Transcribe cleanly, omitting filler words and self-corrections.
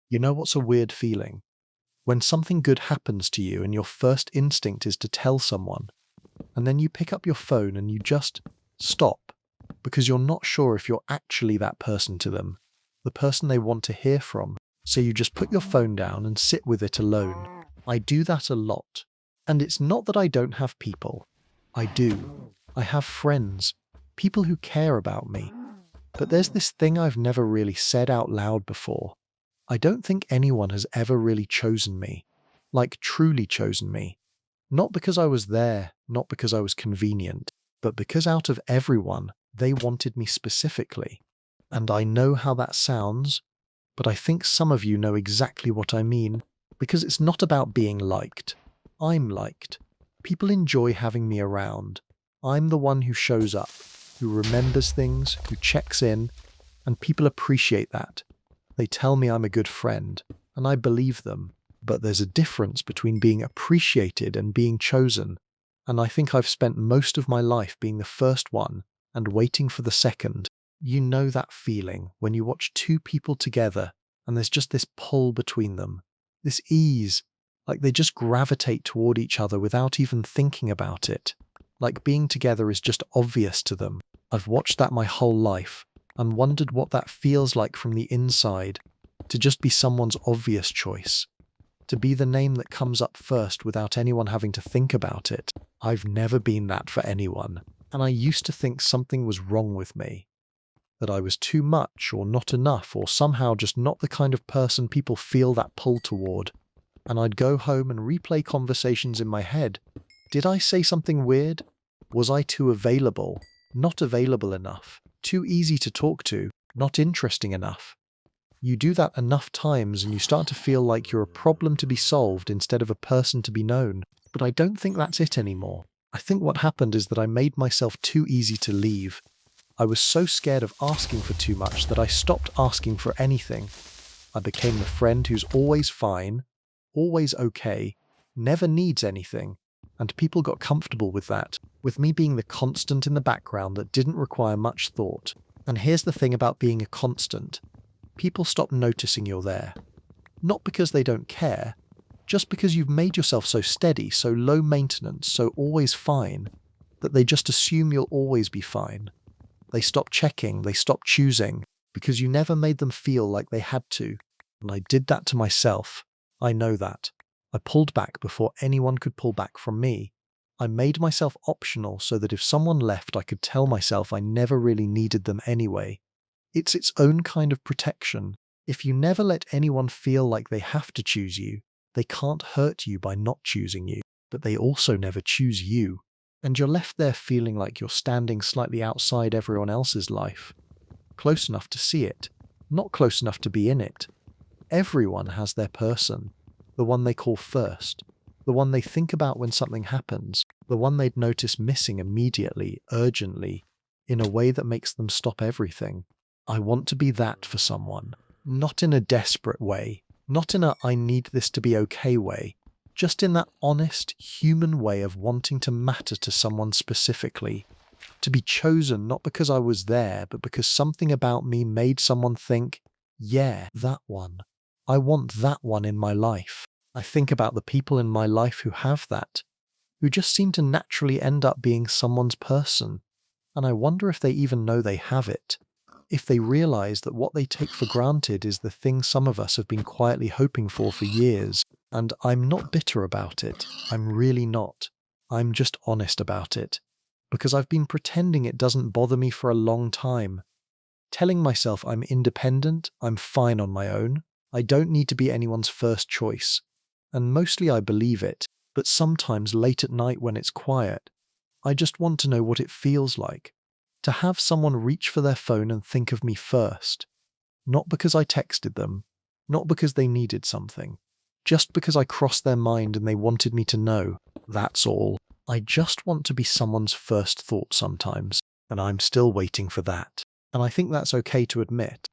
You know what's a weird feeling? When something good happens to you and your first instinct is to tell someone, and then you pick up your phone and you just stop because you're not sure if you're actually that person to them, the person they want to hear from. So you just put your phone down and sit with it alone. I do that a lot. And it's not that I don't have people. I do. I have friends, people who care about me. But there's this thing I've never really said out loud before. I don't think anyone has ever really chosen me. Like truly chosen me. Not because I was there, not because I was convenient, but because out of everyone, they wanted me specifically. And I know how that sounds, but I think some of you know exactly what I mean, because it's not about being liked. I'm liked. People enjoy having me around. I'm the one who shows up, who remembers things, who checks in, and people appreciate that. They tell me I'm a good friend, and I believe them. But there's a difference between being appreciated and being chosen, and I think I've spent most of my life being the first one and waiting for the second. You know that feeling when you watch two people together and there's just this pull between them, this ease, like they just gravitate toward each other without even thinking about it, like being together is just obvious to them. I've watched that my whole life and wondered what that feels like from the inside, to just be someone's obvious choice. To be the name that comes up first without anyone having to think about it. I've never been that for anyone, and I used to think something was wrong with me. That I was too much or not enough or somehow just not the kind of person people feel that pull toward. And I'd go home and replay conversations in my head. Did I say something weird? Was I too available? Not available enough? Too easy to talk to? Not interesting enough? You do that enough times and you start to feel like you're a problem to be solved instead of a person to be known. But I don't think that's it anymore. I think what happened is that I made myself too easy to leave. I was so scared of asking for too much that I stopped asking for anything. I became the friend who's always fine, always okay, never needs anything, and people got comfortable with that, with me being the constant in the background that didn't require much thought. And here's the thing about being a constant. People stop noticing you're there. Not because they don't care, just because you've made yourself so steady, so low maintenance, so always fine, that they just assume you'll always be fine. They stop checking, they stop choosing, because you never made them feel like they had to. And I did that to myself. I know that. I pulled back before anyone could pull back from me. I made myself optional so that if someone left, I could tell myself I never really needed them anyway. It's its own kind of protection. If you never let anyone feel like they have to choose you, they can't hurt you by not choosing you, but they also never choose you. And you're left there feeling like you're standing slightly outside everyone else's life. Close enough to see it, not close enough to be in it. Everyone has their person, the one they call first, the one they think about when something happens, the one they'd notice missing immediately, urgently, in a way that makes them stop everything. I want to be that for someone, not in a desperate way, not in a I need this to be okay way, just in that honest, human way of wanting to matter to someone specifically. To be chosen not because I was there, but because something about me made someone think, yeah, that one. I want that one in my life. I think about the people in my life who have that, who just seem to naturally end up being someone's person, and I wonder if they even know they have it. If they realize that what they take for granted is the thing some of us have been quietly hoping for years. And I'm not bitter about it. I'm really not. I'm just honest about it. Because I've been pretending it doesn't bother me for a long time. Telling myself I'm independent, I'm fine on my own. I don't need to be anyone's first choice. And mostly I believe it, but sometimes late at night when it's quiet, I just want to know what it feels like. To have someone reach for their phone and think of me first. Not because I texted them, not because they needed something, just because I crossed their mind and they wanted me to know. That's all. I just want to be someone's first thought sometimes, and I'm still waiting for that. And I think that's okay to admit.